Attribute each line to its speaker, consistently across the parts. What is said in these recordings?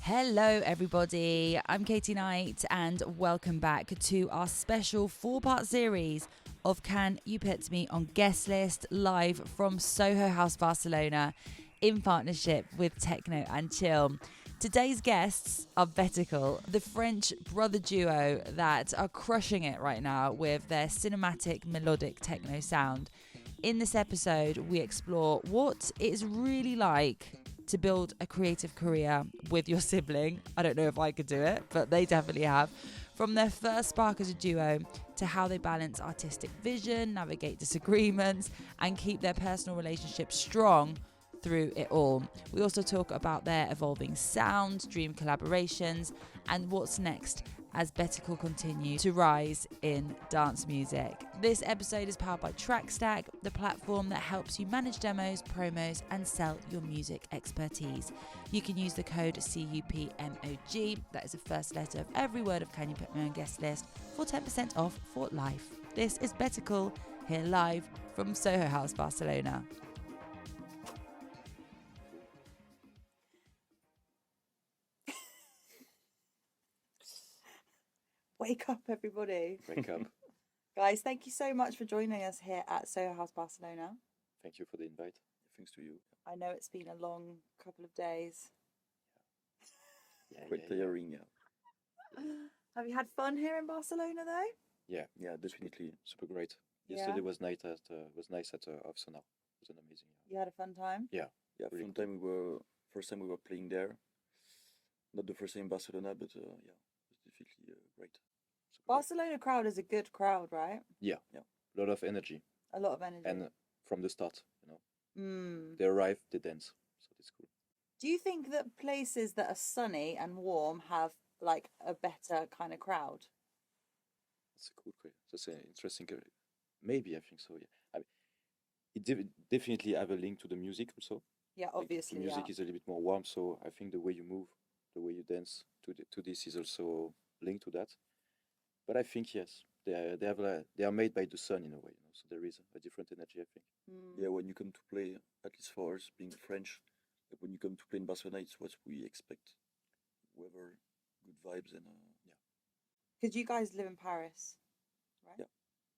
Speaker 1: Hello everybody, I'm Katie Knight and welcome back to our special 4-part series of Can You Pet Me on Guestlist, live from Soho House, Barcelona, in partnership with Techno and Chill. Today's guests are Betical, the French brother duo that are crushing it right now with their cinematic melodic techno sound. In this episode, we explore what it's really like to build a creative career with your sibling. I don't know if I could do it, but they definitely have. From their first spark as a duo to how they balance artistic vision, navigate disagreements, and keep their personal relationships strong through it all. We also talk about their evolving sound, dream collaborations, and what's next as Betical continue to rise in dance music. This episode is powered by TrackStack, the platform that helps you manage demos, promos, and sell your music expertise. You can use the code CUPMOG, that is the first letter of every word of Can You Put Me on Guestlist, for 10% off for life. This is Betical, here live from Soho House, Barcelona. Wake up, everybody.
Speaker 2: Wake up.
Speaker 1: Guys, thank you so much for joining us here at Soho House, Barcelona.
Speaker 2: Thank you for the invite. Thanks to you.
Speaker 1: I know it's been a long couple of days.
Speaker 2: Quite tiring, yeah.
Speaker 1: Have you had fun here in Barcelona, though?
Speaker 2: Yeah, definitely. Super great. Yesterday was nice at Barcelona. It was an amazing.
Speaker 1: You had a fun time?
Speaker 2: Yeah.
Speaker 3: Yeah,
Speaker 2: really
Speaker 3: first time we were playing there. Not the first time in Barcelona, but it was definitely great.
Speaker 1: Barcelona crowd is a good crowd, right?
Speaker 2: Yeah. A lot of energy.
Speaker 1: A lot of energy.
Speaker 2: And from the start, they arrive, they dance, so it's cool.
Speaker 1: Do you think that places that are sunny and warm have like a better kind of crowd?
Speaker 2: That's a cool question. That's an interesting. Maybe I think so. Yeah. It definitely have a link to the music also.
Speaker 1: Yeah, obviously.
Speaker 2: The music is a little bit more warm, so I think the way you move, the way you dance to this is also linked to that. But I think yes, they are made by the sun in a way, so there is a different energy. I think.
Speaker 3: Yeah, when you come to play, at least for us being French, when you come to play in Barcelona, it's what we expect. Weather, good vibes, and
Speaker 1: Because you guys live in Paris, right?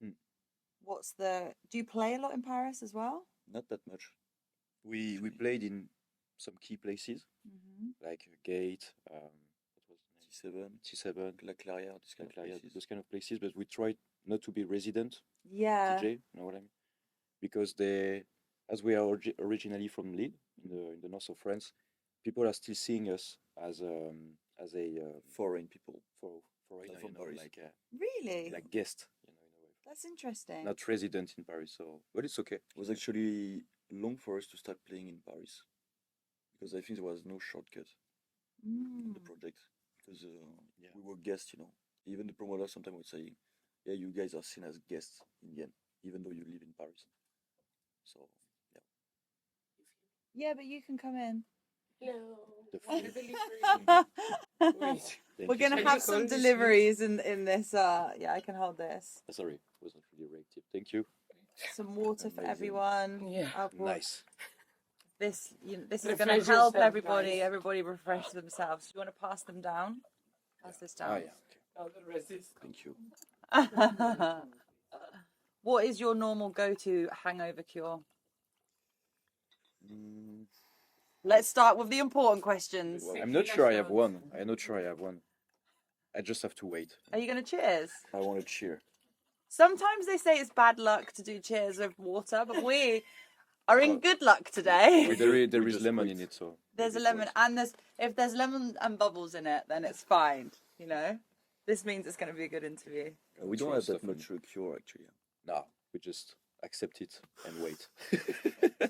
Speaker 3: Yeah.
Speaker 1: Do you play a lot in Paris as well?
Speaker 3: not that much.
Speaker 2: We played in some key places like Gate, what was the name? T7,
Speaker 3: La Clairière,
Speaker 2: those kind of places. But we tried not to be resident
Speaker 1: Yeah.
Speaker 2: DJ. You know what I mean? Because as we are originally from Lille in the north of France, people are still seeing us as a
Speaker 3: Foreign people.
Speaker 2: foreigner,
Speaker 3: From Paris.
Speaker 1: Really?
Speaker 2: like guest, in a way.
Speaker 1: That's interesting.
Speaker 2: Not resident in Paris, but it's okay.
Speaker 3: It was actually long for us to start playing in Paris because I think there was no shortcut in the project because we were guests, Even the promoter sometimes would say, yeah, you guys are seen as guests in the end, even though you live in Paris. So, yeah.
Speaker 1: Yeah, but you can come in.
Speaker 4: No.
Speaker 1: We're going to have some deliveries in this. Yeah, I can hold this.
Speaker 2: Sorry, it wasn't really reactive. Thank you.
Speaker 1: Some water for
Speaker 3: Amazing.
Speaker 1: everyone.
Speaker 4: Yeah.
Speaker 2: Nice.
Speaker 1: This is
Speaker 4: Refresh
Speaker 1: going to help
Speaker 4: yourself,
Speaker 1: everybody.
Speaker 4: guys.
Speaker 1: Everybody refresh themselves. You want to pass them down? Pass this down.
Speaker 2: Oh yeah. Okay.
Speaker 4: Now the rest is
Speaker 3: Thank you.
Speaker 1: What is your normal go-to hangover cure? Let's start with the important questions.
Speaker 2: I'm not sure I have one. I just have to wait.
Speaker 1: Are you going to cheers?
Speaker 3: I want to cheer.
Speaker 1: Sometimes they say it's bad luck to do cheers with water, but we are in good luck today.
Speaker 2: There
Speaker 3: We
Speaker 2: is
Speaker 3: just
Speaker 2: lemon
Speaker 3: wait.
Speaker 2: in it, so
Speaker 1: There's a lemon, and if there's lemon and bubbles in it, then it's fine. This means it's going to be a good interview.
Speaker 3: We don't
Speaker 2: Throw
Speaker 3: have that
Speaker 2: stuff in.
Speaker 3: much cure actually,
Speaker 2: no, we just accept it and wait.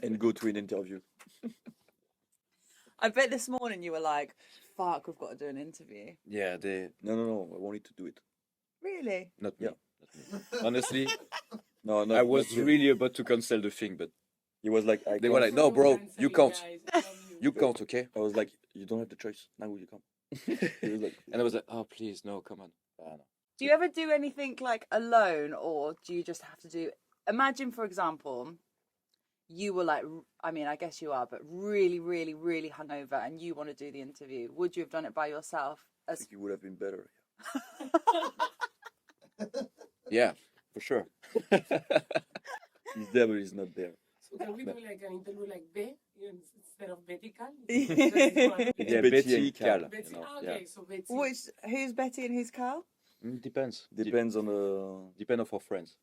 Speaker 3: and go to an interview.
Speaker 1: I bet this morning you were like, "Fuck, we've got to do an interview."
Speaker 2: Yeah,
Speaker 3: No. I wanted to do it.
Speaker 1: Really?
Speaker 2: not me.
Speaker 3: Yeah.
Speaker 2: Not me. Honestly,
Speaker 3: No,
Speaker 2: I was
Speaker 3: not you.
Speaker 2: really about to cancel the thing, but
Speaker 3: He was like,
Speaker 2: they were like, "No, bro, you can't. You
Speaker 4: go.
Speaker 2: can't, okay?"
Speaker 3: I was like, you don't have the choice. Now you come. He was like,
Speaker 2: And I was like, "Oh, please, no, come on." No.
Speaker 1: Do you ever do anything like alone, or do you just have to do? Imagine, for example, you were like, I mean, I guess you are, but really, really, really hungover, and you want to do the interview, would you have done it by yourself?
Speaker 3: I think it would have been better.
Speaker 2: Yeah, for sure.
Speaker 3: He's there, but he's not there.
Speaker 4: So can we do like an interview like B instead of Betical?
Speaker 2: Yeah,
Speaker 3: Betty and
Speaker 2: Betty,
Speaker 3: Cal.
Speaker 2: Cal.
Speaker 4: Betty.
Speaker 2: You know,
Speaker 4: Okay,
Speaker 2: yeah.
Speaker 4: so Betty.
Speaker 1: Who's Betty and who's Cal?
Speaker 2: Depends.
Speaker 3: Depends on the.
Speaker 2: Depend of our friends.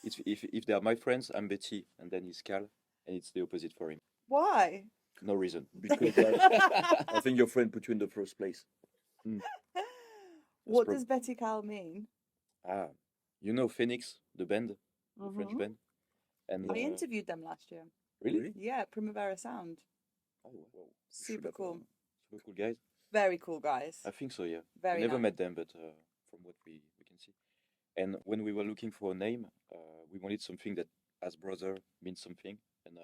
Speaker 2: If they are my friends, I'm Betty, and then he's Cal, and it's the opposite for him.
Speaker 1: Why?
Speaker 2: No reason.
Speaker 3: Because I think your friend put you in the first place.
Speaker 1: What does Betty Cal mean?
Speaker 2: You know Phoenix, the band, the French band, and
Speaker 1: I interviewed them last year.
Speaker 2: Really?
Speaker 1: Yeah, Primavera Sound.
Speaker 2: Oh, wow.
Speaker 1: Super cool.
Speaker 2: Super cool guys.
Speaker 1: Very cool guys.
Speaker 2: I think so. Yeah.
Speaker 1: Very
Speaker 2: Never
Speaker 1: nice.
Speaker 2: met them, but from what we can see, and when we were looking for a name, we wanted something that, as brother, means something, and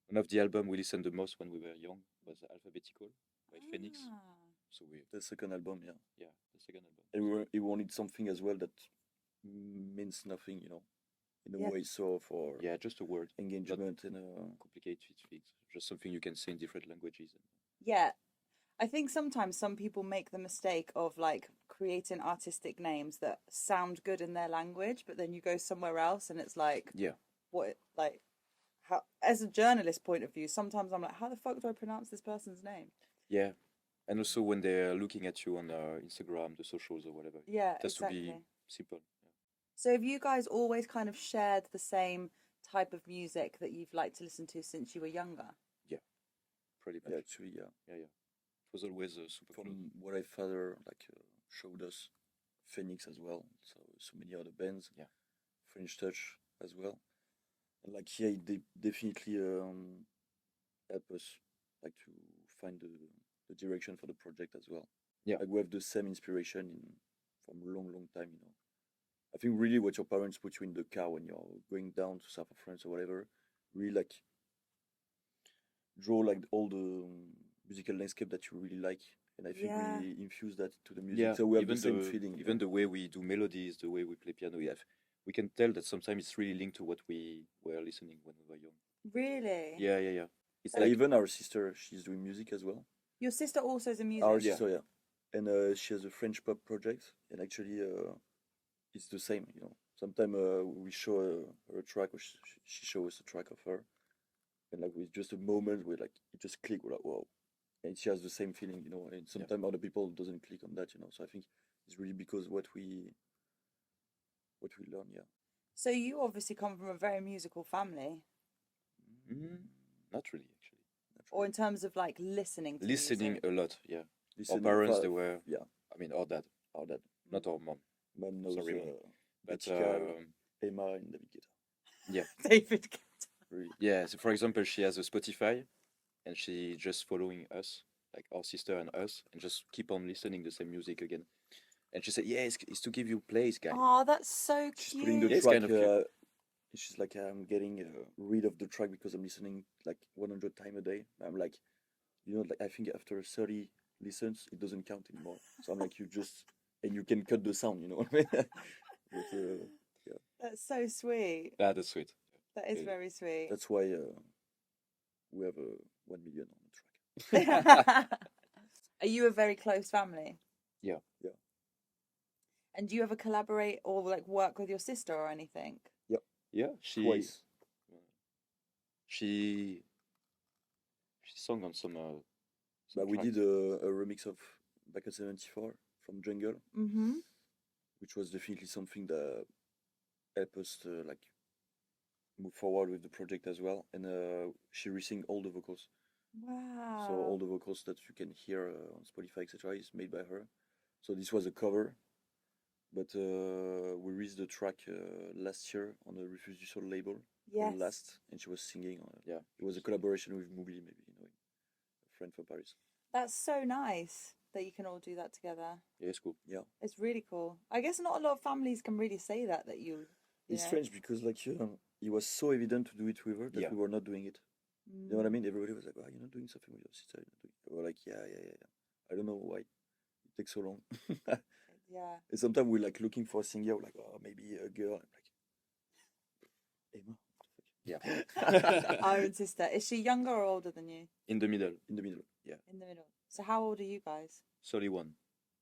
Speaker 2: one of the album we listened the most when we were young was Betical by Phoenix. So
Speaker 3: The second album, yeah.
Speaker 2: Yeah, the second album.
Speaker 3: And we wanted something as well that means nothing, you know, in a way. So for
Speaker 2: just a word,
Speaker 3: engagement and
Speaker 2: complicated things, just something you can say in different languages.
Speaker 1: Yeah. I think sometimes some people make the mistake of like creating artistic names that sound good in their language, but then you go somewhere else and it's like, what, like, how, as a journalist point of view, sometimes I'm like, how the fuck do I pronounce this person's name?
Speaker 2: Yeah. And also when they're looking at you on Instagram, the socials or whatever.
Speaker 1: Yeah,
Speaker 2: it has
Speaker 1: exactly.
Speaker 2: to be simple. Yeah.
Speaker 1: So have you guys always kind of shared the same type of music that you've liked to listen to since you were younger?
Speaker 2: Yeah, pretty much.
Speaker 3: yeah, actually, yeah.
Speaker 2: Yeah. It was always super
Speaker 3: From
Speaker 2: close.
Speaker 3: what my father showed us, Phoenix as well. So many other bands.
Speaker 2: Yeah.
Speaker 3: French Touch as well. And like they definitely help us like to find the direction for the project as well.
Speaker 2: Yeah.
Speaker 3: Like we have the same inspiration from a long time, you know. I think really what your parents put you in the car when you're going down to south of France or whatever, really like draw like all the musical landscape that you really like, and I think we infuse that to the music.
Speaker 2: Yeah,
Speaker 3: so we have
Speaker 2: even
Speaker 3: the same feeling.
Speaker 2: Even the way we do melodies, the way we play piano, we can tell that sometimes it's really linked to what we were listening when we were young.
Speaker 1: Really?
Speaker 2: Yeah. It's
Speaker 3: Even our sister, she's doing music as well.
Speaker 1: Your sister also is a musician?
Speaker 3: Our sister, yeah. And she has a French pop project, and actually it's the same, you know. Sometimes we show her a track, or she shows us a track of her, and like with just a moment where like it just click, we're like, whoa. And she has the same feeling, you know, and sometimes other people doesn't click on that, you know. So I think it's really because what we learn, yeah.
Speaker 1: So you obviously come from a very musical family.
Speaker 2: Not really, actually.
Speaker 1: Or in terms of like listening to
Speaker 2: Listening
Speaker 1: music.
Speaker 2: a lot, yeah.
Speaker 3: Listening
Speaker 2: our parents,
Speaker 3: for-
Speaker 2: they were,
Speaker 3: yeah.
Speaker 2: I mean, our dad, not our mom.
Speaker 3: Mom knows
Speaker 2: Sorry, Mom. But
Speaker 3: Betical, Emma and David Guetta.
Speaker 2: yeah,
Speaker 1: David Guetta.
Speaker 3: Really.
Speaker 2: yeah. So for example, she has a Spotify, and she just following us, like our sister and us, and just keep on listening the same music again. And she said, "Yeah, it's to give you plays, guy."
Speaker 1: Oh, that's so cute.
Speaker 3: She's putting the
Speaker 2: Yeah, it's
Speaker 3: track.
Speaker 2: kind of cute.
Speaker 3: She's like, I'm getting rid of the track because I'm listening like 100 times a day. I'm like, you know, like I think after 30 listens, it doesn't count anymore. So I'm like, and you can cut the sound, you know what I mean? But, yeah.
Speaker 1: That's so sweet.
Speaker 2: That's sweet.
Speaker 1: That is
Speaker 2: Yeah.
Speaker 1: very sweet.
Speaker 3: That's why we have 1 million on the track.
Speaker 1: Are you a very close family?
Speaker 2: Yeah.
Speaker 1: And do you ever collaborate or like work with your sister or anything?
Speaker 2: Yeah,
Speaker 3: Twice.
Speaker 2: She sung on some.
Speaker 3: But we
Speaker 2: tracks.
Speaker 3: did a remix of Back at 74 from Jungle,
Speaker 1: Mm-hmm.
Speaker 3: which was definitely something that helped us to like move forward with the project as well. And she re-sang all the vocals.
Speaker 1: Wow.
Speaker 3: So all the vocals that you can hear on Spotify, etc., is made by her. So this was a cover, but we released the track last year on the Refuse du Sol label.
Speaker 1: Yes.
Speaker 3: Last, and she was singing on it.
Speaker 2: Yeah.
Speaker 3: It was a collaboration with Moubli, maybe, you know, a friend from Paris.
Speaker 1: That's so nice that you can all do that together.
Speaker 2: Yeah, it's cool.
Speaker 3: Yeah.
Speaker 1: It's really cool. I guess not a lot of families can really say that you
Speaker 3: It's
Speaker 1: know?
Speaker 3: strange because like it was so evident to do it with her that
Speaker 2: Yeah.
Speaker 3: we were not doing it. You know what I mean? Everybody was like, "Oh, you're not doing something with your sister." You're not doing it." We were like, yeah. I don't know why it takes so long.
Speaker 1: Yeah.
Speaker 3: And sometimes we're like looking for a singer, like, oh, maybe a girl. I'm like, Emma,
Speaker 2: Yeah.
Speaker 1: Iron sister. Is she younger or older than you?
Speaker 2: In the middle.
Speaker 3: In the middle.
Speaker 1: In the middle. So how old are you guys?
Speaker 2: 31.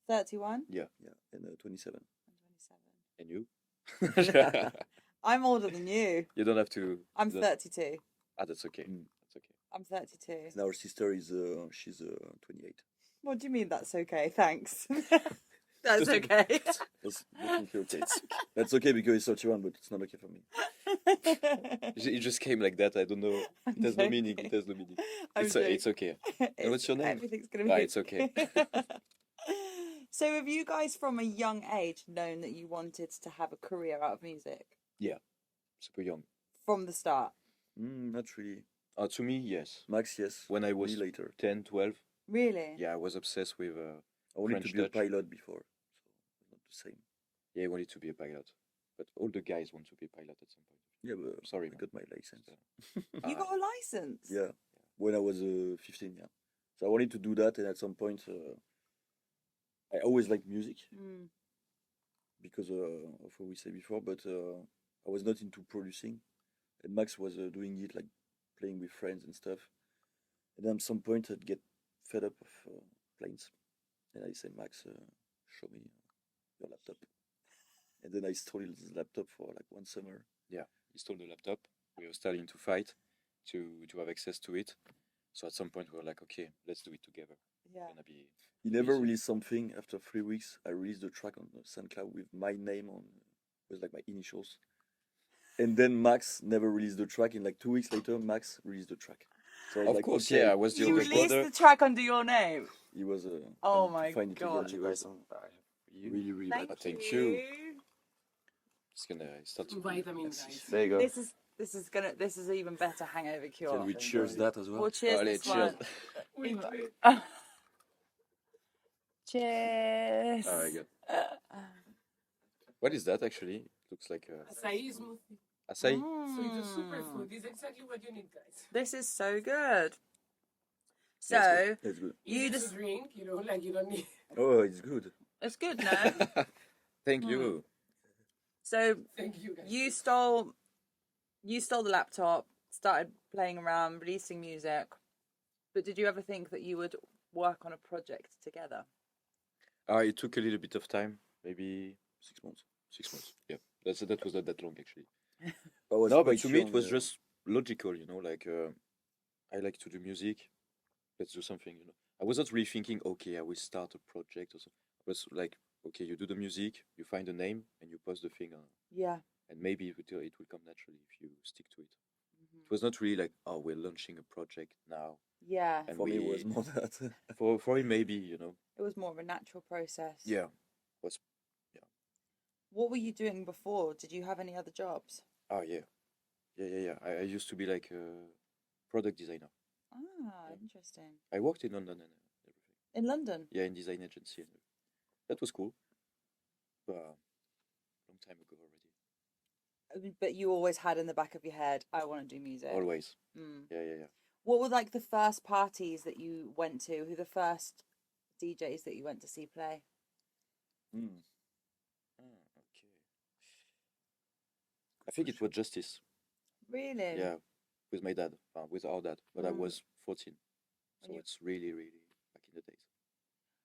Speaker 1: 31?
Speaker 2: Yeah.
Speaker 3: Yeah, and 27.
Speaker 1: I'm 27.
Speaker 2: And you?
Speaker 1: I'm older than you.
Speaker 2: You don't have to.
Speaker 1: I'm
Speaker 2: you don't-
Speaker 1: 32.
Speaker 2: Ah, that's okay.
Speaker 3: Mm.
Speaker 2: That's okay.
Speaker 1: I'm 32.
Speaker 3: And our sister is she's 28.
Speaker 1: What do you mean that's okay? Thanks. That's okay.
Speaker 3: That's definitely okay. That's okay because it's 31, but it's not okay for me.
Speaker 2: It just came like that. I don't know.
Speaker 1: I'm
Speaker 2: It has no meaning.
Speaker 1: joking.
Speaker 2: It has no meaning.
Speaker 1: I'm
Speaker 2: It's okay. And what's your name?
Speaker 1: Everything's gonna be
Speaker 2: Ah, it's okay.
Speaker 1: So have you guys from a young age known that you wanted to have a career out of music?
Speaker 2: Yeah. Super young.
Speaker 1: From the start?
Speaker 3: Not really.
Speaker 2: To me, yes.
Speaker 3: Max, yes.
Speaker 2: When I was
Speaker 3: Me later.
Speaker 2: 10, 12,
Speaker 1: Really?
Speaker 2: yeah, I was obsessed with
Speaker 3: I wanted
Speaker 2: French
Speaker 3: to be
Speaker 2: Dutch.
Speaker 3: a pilot before, so not the same.
Speaker 2: Yeah, I wanted to be a pilot. But all the guys want to be a pilot at some point.
Speaker 3: Yeah, but
Speaker 2: Sorry,
Speaker 3: I
Speaker 2: man.
Speaker 3: got my license.
Speaker 1: You got a license?
Speaker 3: Yeah, when I was 15, yeah. So I wanted to do that, and at some point, I always liked music
Speaker 1: Mm.
Speaker 3: because of what we said before, but I was not into producing, and Max was doing it, like playing with friends and stuff. And then at some point, I'd get fed up of planes, and I said, Max, show me your laptop. And then I stole his laptop for like one summer.
Speaker 2: Yeah, he stole the laptop. We were starting to fight to have access to it. So at some point we were like, okay, let's do it together.
Speaker 1: Yeah.
Speaker 2: Gonna be
Speaker 3: He never
Speaker 2: easy.
Speaker 3: released something. After 3 weeks, I released the track on SoundCloud with my name on, with like my initials. And then Max never released the track. And like 2 weeks later, Max released the track. So I was
Speaker 2: Of
Speaker 3: like,
Speaker 2: course,
Speaker 3: okay,
Speaker 2: yeah, I was the
Speaker 1: You
Speaker 2: older
Speaker 1: released
Speaker 2: brother.
Speaker 1: the track under your name?
Speaker 3: He was.
Speaker 1: Oh
Speaker 3: I need
Speaker 1: my
Speaker 3: to find it
Speaker 1: God.
Speaker 3: again.
Speaker 2: You guys don't
Speaker 3: Really, really bad.
Speaker 2: Thank you. It's gonna start to be
Speaker 4: Vitamin,
Speaker 2: messy.
Speaker 4: guys.
Speaker 2: There you go.
Speaker 1: This is even better hangover cure.
Speaker 3: Can we cheers that as well?
Speaker 1: We'll cheers
Speaker 2: Allez,
Speaker 1: this
Speaker 2: cheers.
Speaker 1: one.
Speaker 4: Wait.
Speaker 1: Cheers.
Speaker 2: Oh my god. What is that actually? It looks like a
Speaker 4: Acai smoothie.
Speaker 2: acai.
Speaker 4: So it's a superfood. It's exactly what you need, guys.
Speaker 1: This is so good.
Speaker 2: That's
Speaker 1: So
Speaker 3: It's good.
Speaker 1: you
Speaker 4: Easy
Speaker 1: just
Speaker 4: to drink, like you don't need.
Speaker 3: Oh, it's good.
Speaker 1: it's good, no?
Speaker 2: Thank you.
Speaker 1: So
Speaker 4: Thank you, guys.
Speaker 1: you stole the laptop, started playing around, releasing music. But did you ever think that you would work on a project together?
Speaker 2: It took a little bit of time, maybe
Speaker 3: 6 months.
Speaker 2: 6 months. Yeah, that was not that long actually.
Speaker 3: I was
Speaker 2: No, but
Speaker 3: quite
Speaker 2: to me it
Speaker 3: young,
Speaker 2: was just logical, like I like to do music. Let's do something, I was not really thinking, okay, I will start a project or something. I was like, okay, you do the music, you find a name, and you post the thing on,
Speaker 1: Yeah.
Speaker 2: and maybe it will come naturally if you stick to it. It was not really like, oh, we're launching a project now.
Speaker 1: Yeah.
Speaker 2: And
Speaker 3: For me, it was more that.
Speaker 2: for him maybe,
Speaker 1: It was more of a natural process.
Speaker 2: Yeah, was
Speaker 1: What were you doing before? Did you have any other jobs?
Speaker 2: oh yeah. I used to be like a product designer.
Speaker 1: Ah,
Speaker 2: Yeah.
Speaker 1: interesting.
Speaker 2: I worked in London and everything.
Speaker 1: In London?
Speaker 2: Yeah, in design agency. And that was cool. But long time ago already.
Speaker 1: But you always had in the back of your head, I want to do music.
Speaker 2: Always.
Speaker 1: Mm.
Speaker 2: Yeah.
Speaker 1: What were like the first parties that you went to? Who the first DJs that you went to see play?
Speaker 3: Mm.
Speaker 2: Okay. I think it was Justice.
Speaker 1: Really?
Speaker 2: Yeah, with my dad, with our dad. But I
Speaker 1: Mm.
Speaker 2: was 14, so
Speaker 1: And you-
Speaker 2: it's really back in the days.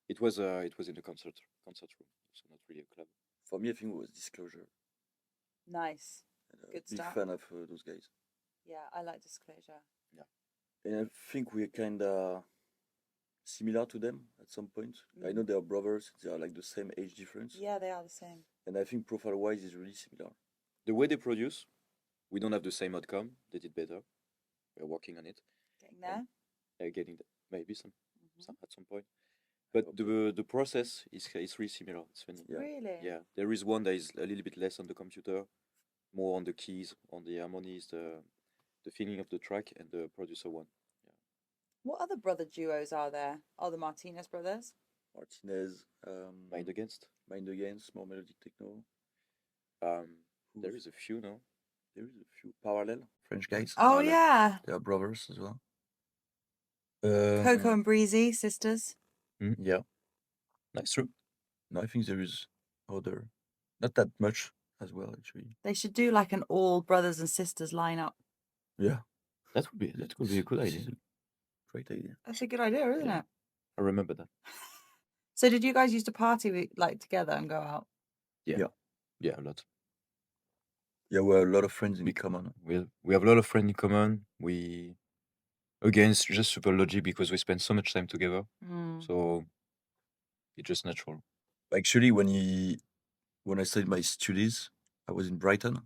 Speaker 2: It was in the concert room, so not really a club.
Speaker 3: For me, I think it was Disclosure.
Speaker 1: Nice.
Speaker 3: And,
Speaker 1: Good
Speaker 3: big
Speaker 1: start.
Speaker 3: fan of those guys.
Speaker 1: Yeah, I like Disclosure.
Speaker 3: And I think we're kind of similar to them at some point. I
Speaker 1: Mm.
Speaker 3: know they are brothers. They are like the same age difference.
Speaker 1: Yeah, they are the same.
Speaker 3: And I think profile-wise is really similar.
Speaker 2: The way they produce, we don't have the same outcome. They did better. We're working on it.
Speaker 1: Getting there.
Speaker 2: Getting maybe some
Speaker 1: Mhm.
Speaker 2: at some point. But the process is really similar. It's funny.
Speaker 3: Yeah.
Speaker 1: Really?
Speaker 2: Yeah, there is one that is a little bit less on the computer, more on the keys, on the harmonies, the feeling of the track, and the producer one.
Speaker 1: What other brother duos are there? Oh, the Martinez brothers.
Speaker 3: Martinez,
Speaker 2: Mind Against.
Speaker 3: Mind Against, more melodic techno.
Speaker 2: There is a few now.
Speaker 3: There is a few parallel French guys.
Speaker 1: Oh
Speaker 2: Parallel.
Speaker 1: yeah,
Speaker 3: They are brothers as well.
Speaker 1: Coco and Breezy sisters.
Speaker 3: Yeah.
Speaker 2: That's true.
Speaker 3: No, I think there is other, not that much as well actually.
Speaker 1: They should do like an all brothers and sisters lineup.
Speaker 3: Yeah,
Speaker 2: That could be a good
Speaker 3: this
Speaker 2: idea.
Speaker 3: is a great idea.
Speaker 1: That's a good idea, isn't
Speaker 2: Yeah.
Speaker 1: it?
Speaker 2: I remember that.
Speaker 1: So did you guys used to party like together and go out?
Speaker 2: Yeah.
Speaker 3: Yeah.
Speaker 2: Yeah, a lot.
Speaker 3: Yeah, we have a lot of friends in
Speaker 2: We
Speaker 3: common.
Speaker 2: we have a lot of friends in common. Again, it's just super logic because we spend so much time together. So it's just natural.
Speaker 3: Actually, when I started my studies, I was in Brighton.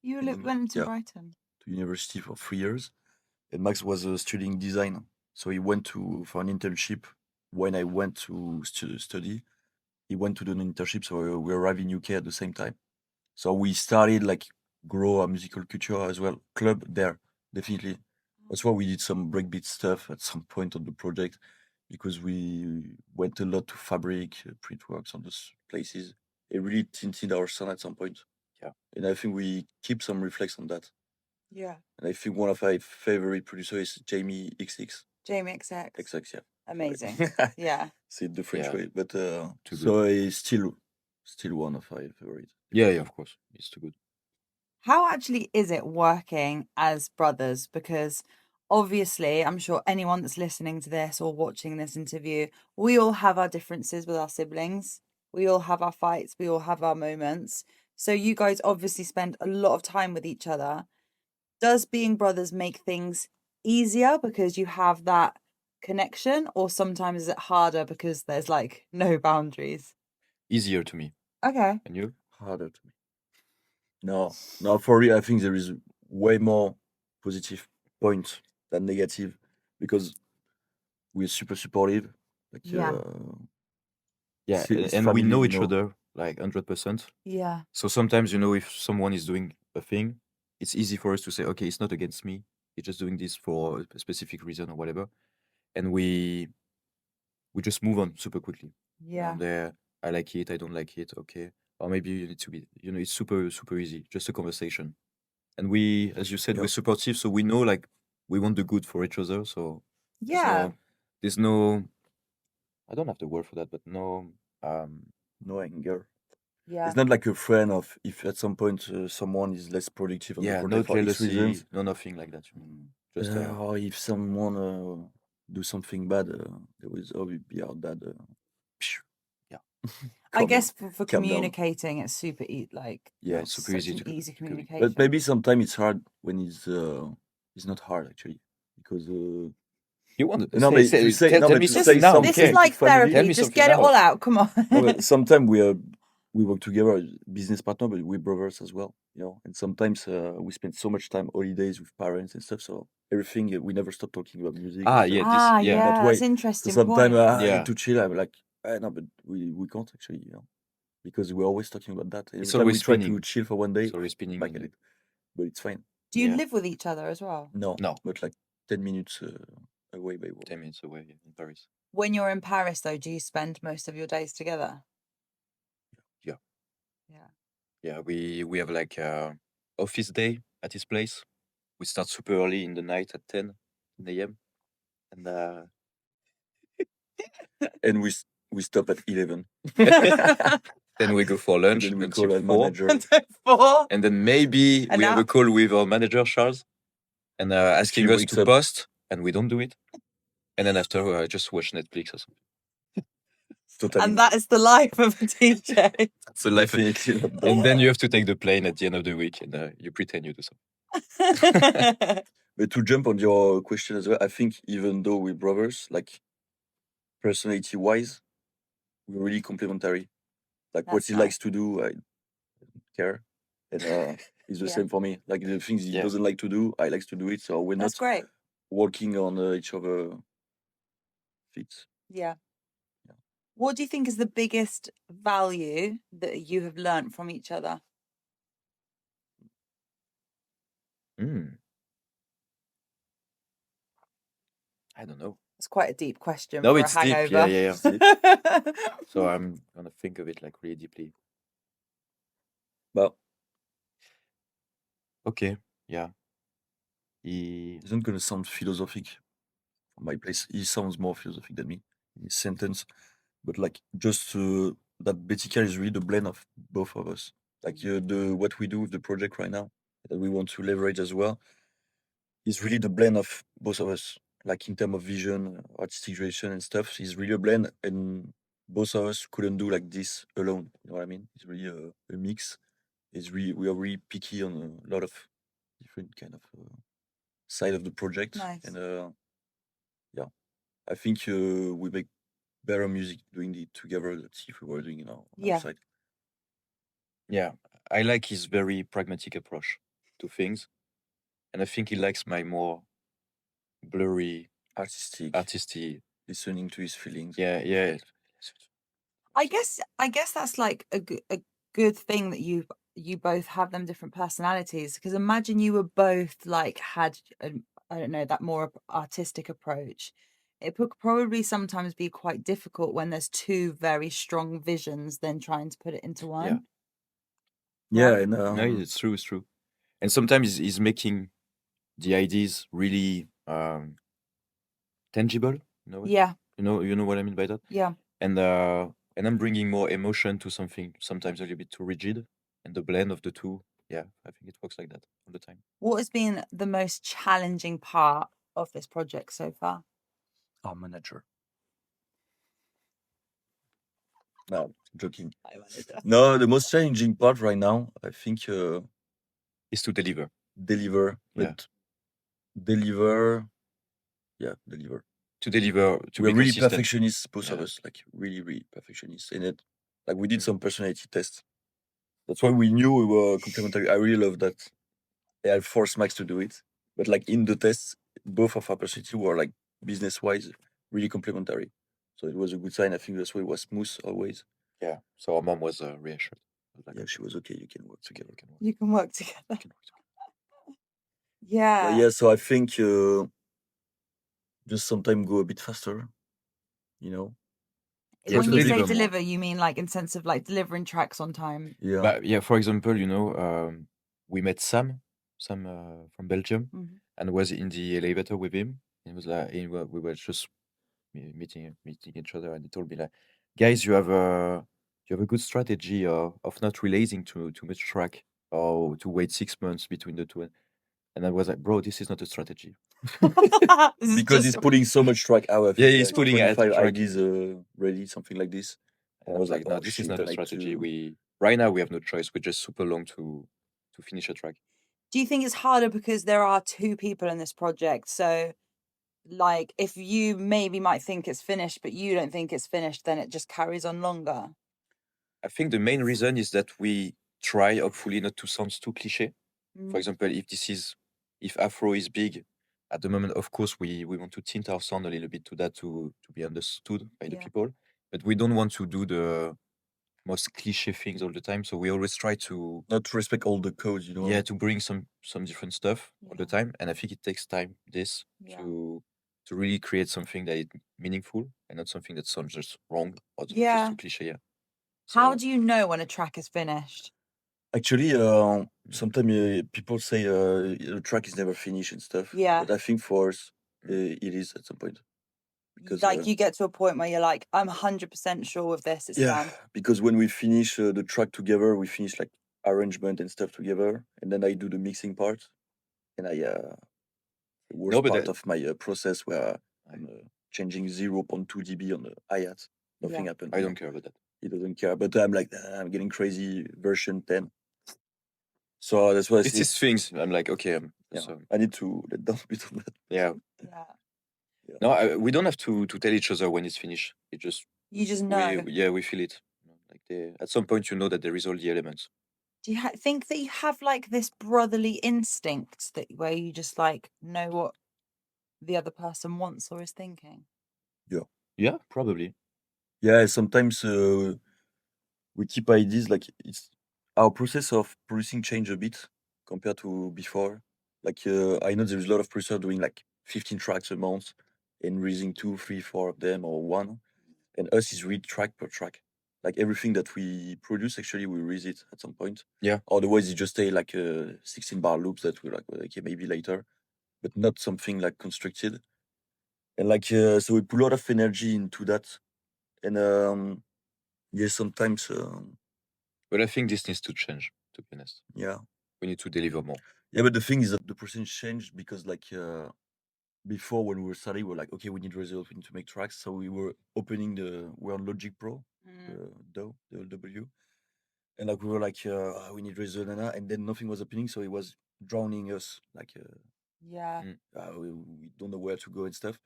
Speaker 1: You
Speaker 3: And,
Speaker 1: went to
Speaker 3: yeah.
Speaker 1: Brighton.
Speaker 3: To university for 3 years, and Max was studying design, so he went for an internship. When I went to study, he went to do an internship, so we arrived in UK at the same time. So we started like grow our musical culture as well. Club there, definitely. That's why we did some breakbeat stuff at some point on the project, because we went a lot to Fabric, Printworks, on those places. It really tinted our sound at some point.
Speaker 2: Yeah.
Speaker 3: And I think we keep some reflex on that.
Speaker 1: Yeah.
Speaker 3: And I think one of my favorite producers is Jamie XX.
Speaker 1: Jamie XX.
Speaker 3: XX, yeah.
Speaker 1: Amazing.
Speaker 3: Sorry.
Speaker 1: Yeah.
Speaker 3: Say it the French
Speaker 2: Yeah.
Speaker 3: way, but
Speaker 2: Too
Speaker 3: so it's still one of my favorites.
Speaker 2: Yeah, of course. It's too good.
Speaker 1: How actually is it working as brothers? Because obviously, I'm sure anyone that's listening to this or watching this interview, we all have our differences with our siblings. We all have our fights. We all have our moments. So you guys obviously spend a lot of time with each other. Does being brothers make things easier because you have that connection, or sometimes is it harder because there's like no boundaries?
Speaker 2: Easier to me.
Speaker 1: Okay.
Speaker 2: And you?
Speaker 3: Harder to me. No, for real, I think there is way more positive points than negative, because we're super supportive. Like,
Speaker 1: Yeah.
Speaker 2: Yeah,
Speaker 3: it's
Speaker 2: and we
Speaker 3: family,
Speaker 2: know
Speaker 3: you
Speaker 2: each
Speaker 3: know.
Speaker 2: other like 100%.
Speaker 1: Yeah.
Speaker 2: So sometimes, if someone is doing a thing, it's easy for us to say, okay, it's not against me. He's just doing this for a specific reason or whatever. And we just move on super quickly.
Speaker 1: Yeah.
Speaker 2: There, I like it, I don't like it, okay. Or maybe you need to be, it's super, super easy, just a conversation. And we, as you said,
Speaker 3: Yeah.
Speaker 2: we're supportive, so we know like we want the good for each other. So
Speaker 1: Yeah.
Speaker 2: there's no, I don't have the word for that, but no,
Speaker 3: No anger.
Speaker 1: Yeah.
Speaker 3: It's not like a friend of, if at some point someone is less productive on the
Speaker 2: yeah,
Speaker 3: project
Speaker 2: no
Speaker 3: for X
Speaker 2: jealousy,
Speaker 3: reasons,
Speaker 2: no nothing like that. Just
Speaker 3: or if someone do something bad, there will always be our dad.
Speaker 2: yeah.
Speaker 1: I guess for
Speaker 3: calm down.
Speaker 1: communicating, it's super like
Speaker 2: Yeah, it's super
Speaker 1: such
Speaker 2: easy
Speaker 1: an
Speaker 2: to
Speaker 1: easy
Speaker 2: communicate.
Speaker 1: communication.
Speaker 3: But maybe sometimes it's hard when it's not hard actually, because
Speaker 2: You want to
Speaker 3: no, but to say
Speaker 2: tell
Speaker 3: no,
Speaker 2: me
Speaker 3: but to
Speaker 2: something
Speaker 3: say
Speaker 2: now.
Speaker 3: something
Speaker 1: This is
Speaker 3: to
Speaker 1: like
Speaker 3: family.
Speaker 1: therapy.
Speaker 2: Tell me
Speaker 1: Just
Speaker 2: something
Speaker 1: get it
Speaker 2: now.
Speaker 1: all out. Come on.
Speaker 3: No, but sometimes we work together as business partner, but we're brothers as well, and sometimes we spend so much time holidays with parents and stuff, so everything we never stop talking about music and stuff.
Speaker 2: Yeah,
Speaker 1: yeah,
Speaker 3: That way.
Speaker 1: that's interesting.
Speaker 3: So sometimes
Speaker 1: point.
Speaker 3: I
Speaker 2: Yeah.
Speaker 3: need to chill. I'm like, no, but we can't actually, because we're always talking about that. Every
Speaker 2: It's
Speaker 3: time we
Speaker 2: always
Speaker 3: try
Speaker 2: spinning.
Speaker 3: to chill for one day,
Speaker 2: It's always spinning.
Speaker 3: back at it, but it's fine.
Speaker 1: Do you
Speaker 2: Yeah.
Speaker 1: live with each other as well?
Speaker 3: No,
Speaker 2: No.
Speaker 3: but like 10 minutes away by walk.
Speaker 2: 10 minutes away in Paris.
Speaker 1: When you're in Paris, though, do you spend most of your days together?
Speaker 2: Yeah.
Speaker 1: Yeah.
Speaker 2: Yeah, we have like office day at his place. We start super early in the night at 10 a.m. and
Speaker 3: And we stop at 11.
Speaker 2: then we go for lunch
Speaker 3: And then we
Speaker 2: until
Speaker 3: call our
Speaker 2: 4.
Speaker 3: manager.
Speaker 1: 4.
Speaker 2: And then maybe
Speaker 1: And
Speaker 2: we have
Speaker 1: now-
Speaker 2: a call with our manager, Charles, and asking
Speaker 3: She
Speaker 2: us
Speaker 3: wakes
Speaker 2: to
Speaker 3: up.
Speaker 2: post, and we don't do it. And then after, just watch Netflix or something.
Speaker 3: Totally.
Speaker 1: And that is the life of a DJ.
Speaker 2: So life,
Speaker 3: Definitely not that.
Speaker 2: and then you have to take the plane at the end of the week, and you pretend you do something.
Speaker 3: But to jump on your question as well, I think even though we're brothers, like personality-wise, we're really complementary. Like what
Speaker 1: That's
Speaker 3: he
Speaker 1: nice.
Speaker 3: likes to do, I don't care, and it's the
Speaker 1: Yeah.
Speaker 3: same for me. Like the things he
Speaker 2: Yeah.
Speaker 3: doesn't like to do, I like to do it. So we're
Speaker 1: That's
Speaker 3: not
Speaker 1: great.
Speaker 3: working on each other feet.
Speaker 1: Yeah.
Speaker 3: Yeah.
Speaker 1: What do you think is the biggest value that you have learned from each other?
Speaker 2: I don't know.
Speaker 1: It's quite a deep question
Speaker 2: No,
Speaker 1: for
Speaker 2: it's
Speaker 1: a
Speaker 2: deep.
Speaker 1: hangover.
Speaker 2: Yeah.
Speaker 3: Deep.
Speaker 2: So I'm gonna think of it like really deeply.
Speaker 3: Well,
Speaker 2: Okay. Yeah. He.
Speaker 3: it's not gonna sound philosophic from my place. He sounds more philosophic than me in his sentence, but like just that Betical is really the blend of both of us. Like the what we do with the project right now that we want to leverage as well. is really the blend of both of us. Like in terms of vision, artistic direction and stuff, it's really a blend, and both of us couldn't do like this alone. You know what I mean? It's really a mix. It's really we are really picky on a lot of different kind of side of the project,
Speaker 1: Nice.
Speaker 3: and yeah, I think we make better music doing it together than if we were doing it on our side.
Speaker 2: Yeah, I like his very pragmatic approach to things, and I think he likes my more blurry, artistic.
Speaker 3: Listening to his feelings.
Speaker 2: Yeah.
Speaker 1: I guess that's like a good thing that you both have them different personalities, because imagine you were both like had I don't know, that more artistic approach. It would probably sometimes be quite difficult when there's two very strong visions then trying to put it into one.
Speaker 3: Yeah,
Speaker 1: Right?
Speaker 3: and
Speaker 2: No, it's true. And sometimes he's making the ideas really tangible.
Speaker 1: Yeah.
Speaker 2: You know what I mean by that.
Speaker 1: Yeah.
Speaker 2: And I'm bringing more emotion to something sometimes a little bit too rigid, and the blend of the two. Yeah, I think it works like that all the time.
Speaker 1: What has been the most challenging part of this project so far?
Speaker 3: Our manager. No, I'm joking. No, the most challenging part right now, I think,
Speaker 2: is to deliver.
Speaker 3: Deliver.
Speaker 2: Yeah.
Speaker 3: Deliver.
Speaker 2: To deliver.
Speaker 3: We're
Speaker 2: be
Speaker 3: really
Speaker 2: consistent.
Speaker 3: perfectionists, both of us. Like really, really perfectionists. And it, like we did some personality tests. That's why we knew we were complementary. I really love that. I forced Max to do it, but like in the tests, both of our personality were like business-wise really complementary. So it was a good sign. I think that's why it was smooth always.
Speaker 2: Yeah. So our mom was reassured.
Speaker 3: Yeah, she was okay. You can work together.
Speaker 1: You can work together. Yeah.
Speaker 3: But yeah, so I think just sometimes go a bit faster, you know.
Speaker 1: When
Speaker 2: to
Speaker 1: you say
Speaker 2: deliver more.
Speaker 1: deliver, you mean like in sense of like delivering tracks on time?
Speaker 3: Yeah.
Speaker 2: But yeah, for example, we met Sam from Belgium, and was in the elevator with him. It was like we were just meeting each other, and he told me like, guys, you have a good strategy of not releasing too much track, or to wait 6 months between the two. And I was like, bro, this is not a strategy.
Speaker 3: Because he's putting so much track out. I think,
Speaker 2: Yeah, he's putting
Speaker 3: 25
Speaker 2: track
Speaker 3: ideas ready, something like this.
Speaker 2: And I was like, no,
Speaker 3: oh,
Speaker 2: this
Speaker 3: shit,
Speaker 2: is not
Speaker 3: I
Speaker 2: a
Speaker 3: need
Speaker 2: strategy.
Speaker 3: to-
Speaker 2: Right now we have no choice. We're just super long to finish a track.
Speaker 1: Do you think it's harder because there are two people in this project? So, like, if you maybe might think it's finished, but you don't think it's finished, then it just carries on longer.
Speaker 2: I think the main reason is that we try, hopefully, not to sound too cliche. For example, if Afro is big at the moment, of course, we want to tint our sound a little bit to that to be understood by the people. But we don't want to do the most cliche things all the time. So we always try to
Speaker 3: not respect all the codes, you know.
Speaker 2: Yeah, to bring some different stuff all the time. And I think it takes time to really create something that is meaningful and not something that sounds just wrong or just too cliche. Yeah.
Speaker 1: How do you know when a track is finished?
Speaker 3: Actually, sometimes people say the track is never finished and stuff.
Speaker 1: Yeah.
Speaker 3: But I think for us, it is at some point. Because
Speaker 1: like you get to a point where you're like, I'm 100% sure with this, it's done.
Speaker 3: Because when we finish the track together, we finish like arrangement and stuff together, and then I do the mixing part, and the worst part of my process where I'm changing 0.2 dB on the hi-hat. Nothing happened.
Speaker 2: I don't care about that.
Speaker 3: He doesn't care, but I'm like, I'm getting crazy version 10. So that's why
Speaker 2: it's these things. I'm like, okay,
Speaker 3: I need to let down a bit of that.
Speaker 2: Yeah. No, we don't have to tell each other when it's finished. It just
Speaker 1: you just know.
Speaker 2: We feel it. Like at some point, you know that there is all the elements.
Speaker 1: Do you think that you have like this brotherly instinct that where you just like know what the other person wants or is thinking?
Speaker 2: Yeah, probably.
Speaker 3: Yeah, sometimes we keep ideas like it's our process of producing change a bit compared to before. Like I know there's a lot of producers doing like 15 tracks a month and releasing 2, 3, 4 of them or one, and us is read track per track. Like everything that we produce, actually, we release it at some point.
Speaker 2: Yeah.
Speaker 3: Otherwise, it just stay like 16 bar loops that we like, okay, maybe later, but not something like constructed. And like so, we put a lot of energy into that, and yeah, sometimes.
Speaker 2: But I think this needs to change. To be honest.
Speaker 3: Yeah.
Speaker 2: We need to deliver more.
Speaker 3: Yeah, but the thing is that the percentage changed because like before when we were studying, we were like, okay, we need results, we need to make tracks. So we were opening we're on Logic Pro, the W, and like we were like, we need results, and then nothing was happening, so it was drowning us. Like,
Speaker 1: Yeah.
Speaker 3: we don't know where to go and stuff.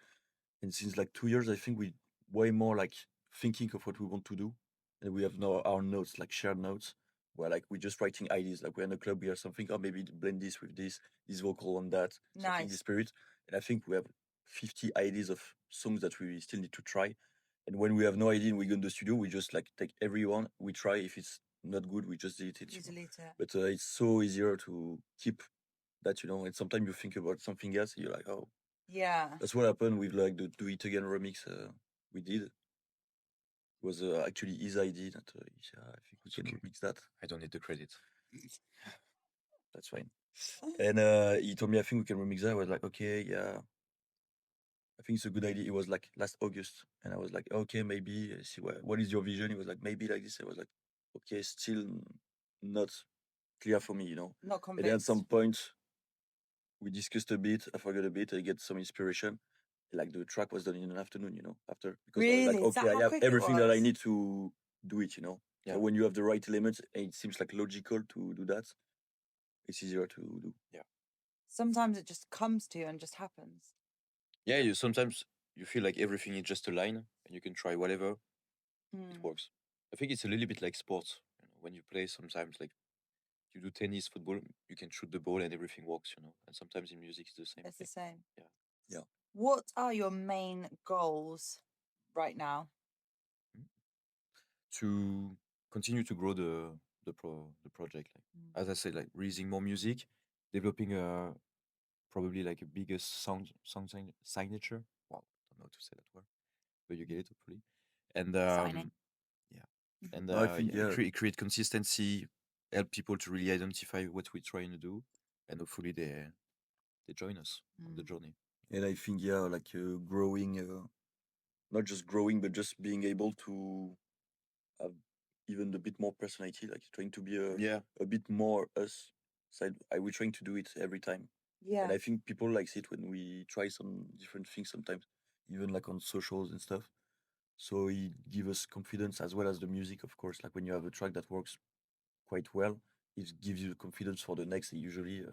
Speaker 3: And since like 2 years, I think we way more like thinking of what we want to do, and we have now our notes, like shared notes, where like we're just writing ideas. Like we're in a club, we have something, oh maybe blend this with this vocal on that, something this
Speaker 1: Nice.
Speaker 3: spirit. And I think we have 50 ideas of songs that we still need to try. And when we have no idea and we go in the studio, we just like take every one, we try. If it's not good, we just delete it.
Speaker 1: You delete it.
Speaker 3: But it's so easier to keep that, and sometimes you think about something else, and you're like, oh,
Speaker 1: Yeah.
Speaker 3: that's what happened with like the Do It Again remix we did. It was actually his idea that I think we can remix that.
Speaker 2: I don't need the credit.
Speaker 3: That's fine. And he told me, I think we can remix that. I was like, okay, yeah. I think it's a good idea. It was like last August. And I was like, okay, maybe see what is your vision? He was like, maybe like this. I was like, okay, still not clear for me,
Speaker 1: Not
Speaker 3: And then
Speaker 1: convinced.
Speaker 3: at some point, we discussed a bit. I forgot a bit. I get some inspiration. Like the track was done in an afternoon, after, because I was like,
Speaker 1: Really? Is that
Speaker 3: okay, I
Speaker 1: how
Speaker 3: have
Speaker 1: quick it
Speaker 3: everything that I
Speaker 1: was?
Speaker 3: need to do it,
Speaker 2: Yeah.
Speaker 3: So when you have the right elements, it seems like logical to do that. It's easier to do.
Speaker 1: Sometimes it just comes to you and just happens.
Speaker 2: Yeah, you sometimes you feel like everything is just a line and you can try whatever. It works. I think it's a little bit like sports. When you play, sometimes like you do tennis, football, you can shoot the ball and everything works, And sometimes in music it's the same
Speaker 1: It's
Speaker 2: thing.
Speaker 1: the same.
Speaker 3: Yeah.
Speaker 1: What are your main goals right now?
Speaker 2: To continue to grow the project. Like, as I said, like releasing more music, developing probably like a biggest signature. Wow, I don't know how to say that word, but you get it hopefully. And
Speaker 1: Signing.
Speaker 2: yeah, and
Speaker 3: No, I think, yeah.
Speaker 2: create consistency, help people to really identify what we're trying to do, and hopefully they join us on the journey.
Speaker 3: And I think, yeah, like growing, not just growing, but just being able to have even a bit more personality, like trying to be a bit more us. Side, we're trying to do it every time.
Speaker 1: Yeah.
Speaker 3: And I think people likes it when we try some different things sometimes, even like on socials and stuff. So it gives us confidence as well as the music, of course. Like when you have a track that works quite well, it gives you confidence for the next. Usually,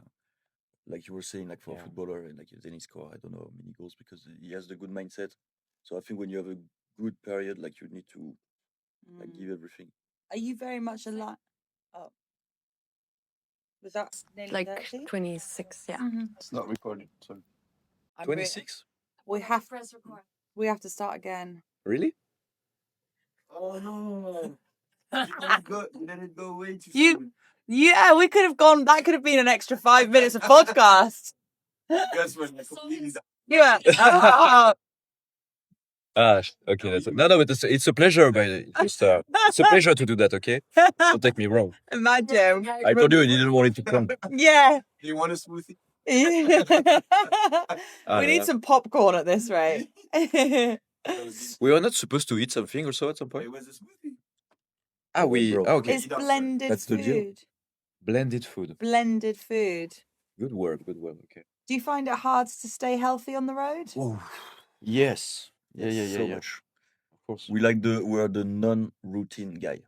Speaker 3: like you were saying, like for a footballer, and like then he score, I don't know, many goals because he has the good mindset. So I think when you have a good period, like you need to like give everything.
Speaker 1: Are you very much alike? Oh. Was that nearly
Speaker 5: Like
Speaker 1: 30?
Speaker 5: 26, yeah.
Speaker 3: It's not recorded. Sorry.
Speaker 2: 26?
Speaker 1: We have
Speaker 4: Press record.
Speaker 1: we have to start again.
Speaker 2: Really?
Speaker 3: Oh no! Let it go way too soon.
Speaker 1: Yeah, we could have gone. That could have been an extra 5 minutes of podcast.
Speaker 3: Guess what?
Speaker 1: Yeah.
Speaker 2: Okay. No, but it's a pleasure, but it's a pleasure to do that. Okay, don't take me wrong.
Speaker 1: Imagine.
Speaker 2: I told you didn't want it to come.
Speaker 1: Yeah.
Speaker 3: Do you want a smoothie?
Speaker 1: We need some popcorn at this rate.
Speaker 2: We were not supposed to eat something also at some point.
Speaker 3: It was a smoothie.
Speaker 2: Okay.
Speaker 1: It's blended
Speaker 3: That's the deal.
Speaker 1: food.
Speaker 2: Blended food.
Speaker 1: Blended food.
Speaker 2: Good word. Okay.
Speaker 1: Do you find it hard to stay healthy on the road?
Speaker 3: Oh,
Speaker 2: Yes.
Speaker 3: so
Speaker 2: Yeah.
Speaker 3: much.
Speaker 2: Of course.
Speaker 3: We're the non-routine guy.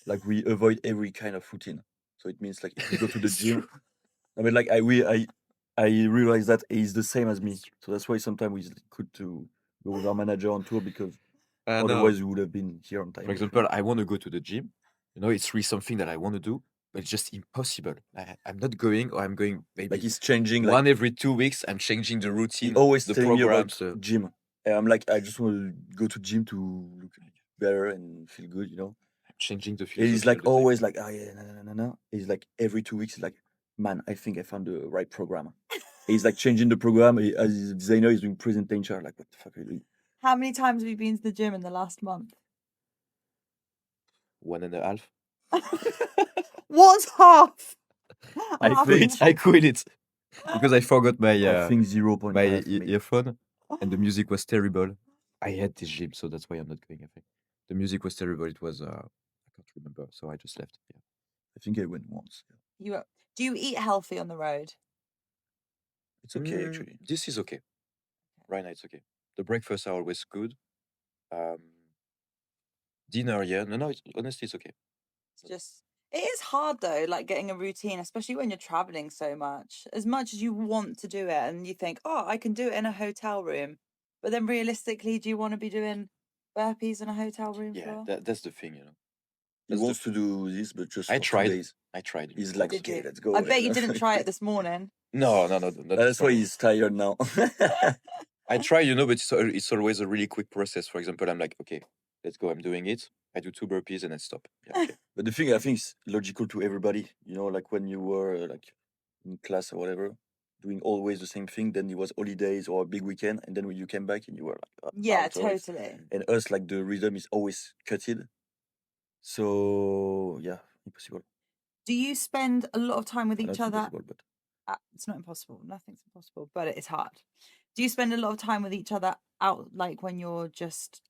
Speaker 3: Like we avoid every kind of routine. So it means like if we go to the gym, I mean like I realize that he's the same as me. So that's why sometimes we could to go with our manager on tour because otherwise we would have been here on time.
Speaker 2: For example, I want to go to the gym. It's really something that I want to do, but it's just impossible. I'm not going, or I'm going maybe
Speaker 3: like he's changing
Speaker 2: one every 2 weeks. I'm changing the routine.
Speaker 3: He always
Speaker 2: the
Speaker 3: telling me about
Speaker 2: programs.
Speaker 3: gym. And I'm like, I just want to go to gym to look better and feel good,
Speaker 2: Changing the
Speaker 3: And
Speaker 2: philosophy.
Speaker 3: he's like
Speaker 2: of the
Speaker 3: always like, oh yeah, no. He's like every 2 weeks, he's like, man, I think I found the right program. He's like changing the program. As a designer, he's doing presentation. Like, what the fuck are you doing?
Speaker 1: How many times have you been to the gym in the last month?
Speaker 2: 1.5.
Speaker 1: What's half?
Speaker 2: I quit it because I forgot my
Speaker 3: I think 0.5
Speaker 2: my
Speaker 3: for me.
Speaker 2: earphone, and the music was terrible. I hate this gym, so that's why I'm not going. I think the music was terrible. It was I can't remember, so I just left. Yeah.
Speaker 3: I think I went once.
Speaker 1: Do you eat healthy on the road?
Speaker 3: It's okay actually.
Speaker 2: This is okay. Right now, it's okay. The breakfasts are always good. Dinner, yeah. No, honestly, it's okay.
Speaker 1: It is hard though, like getting a routine, especially when you're traveling so much. As much as you want to do it and you think, oh, I can do it in a hotel room. But then realistically, do you want to be doing burpees in a hotel room floor?
Speaker 2: That's the thing, you know.
Speaker 3: He wants to do this, but just
Speaker 2: I
Speaker 3: for
Speaker 2: tried.
Speaker 3: 2 days.
Speaker 2: I tried.
Speaker 3: He's like,
Speaker 1: Did
Speaker 3: okay,
Speaker 1: you?
Speaker 3: let's go.
Speaker 1: I bet you didn't try it this morning.
Speaker 2: No.
Speaker 3: That's why he's tired now.
Speaker 2: I try, you know, but it's always a really quick process. For example, I'm like, okay, let's go. I'm doing it. I do 2 burpees and then stop. Yeah, okay.
Speaker 3: But the thing I think is logical to everybody. You know, like when you were like in class or whatever, doing always the same thing. Then it was holidays or a big weekend, and then when you came back and you were like,
Speaker 1: Yeah,
Speaker 3: out of it.
Speaker 1: totally.
Speaker 3: And us, like the rhythm is always cutted. So yeah, impossible.
Speaker 1: Do you spend a lot of time with each
Speaker 3: Not
Speaker 1: other?
Speaker 3: impossible, but
Speaker 1: It's not impossible. Nothing's impossible, but it's hard. Do you spend a lot of time with each other out, like when you're just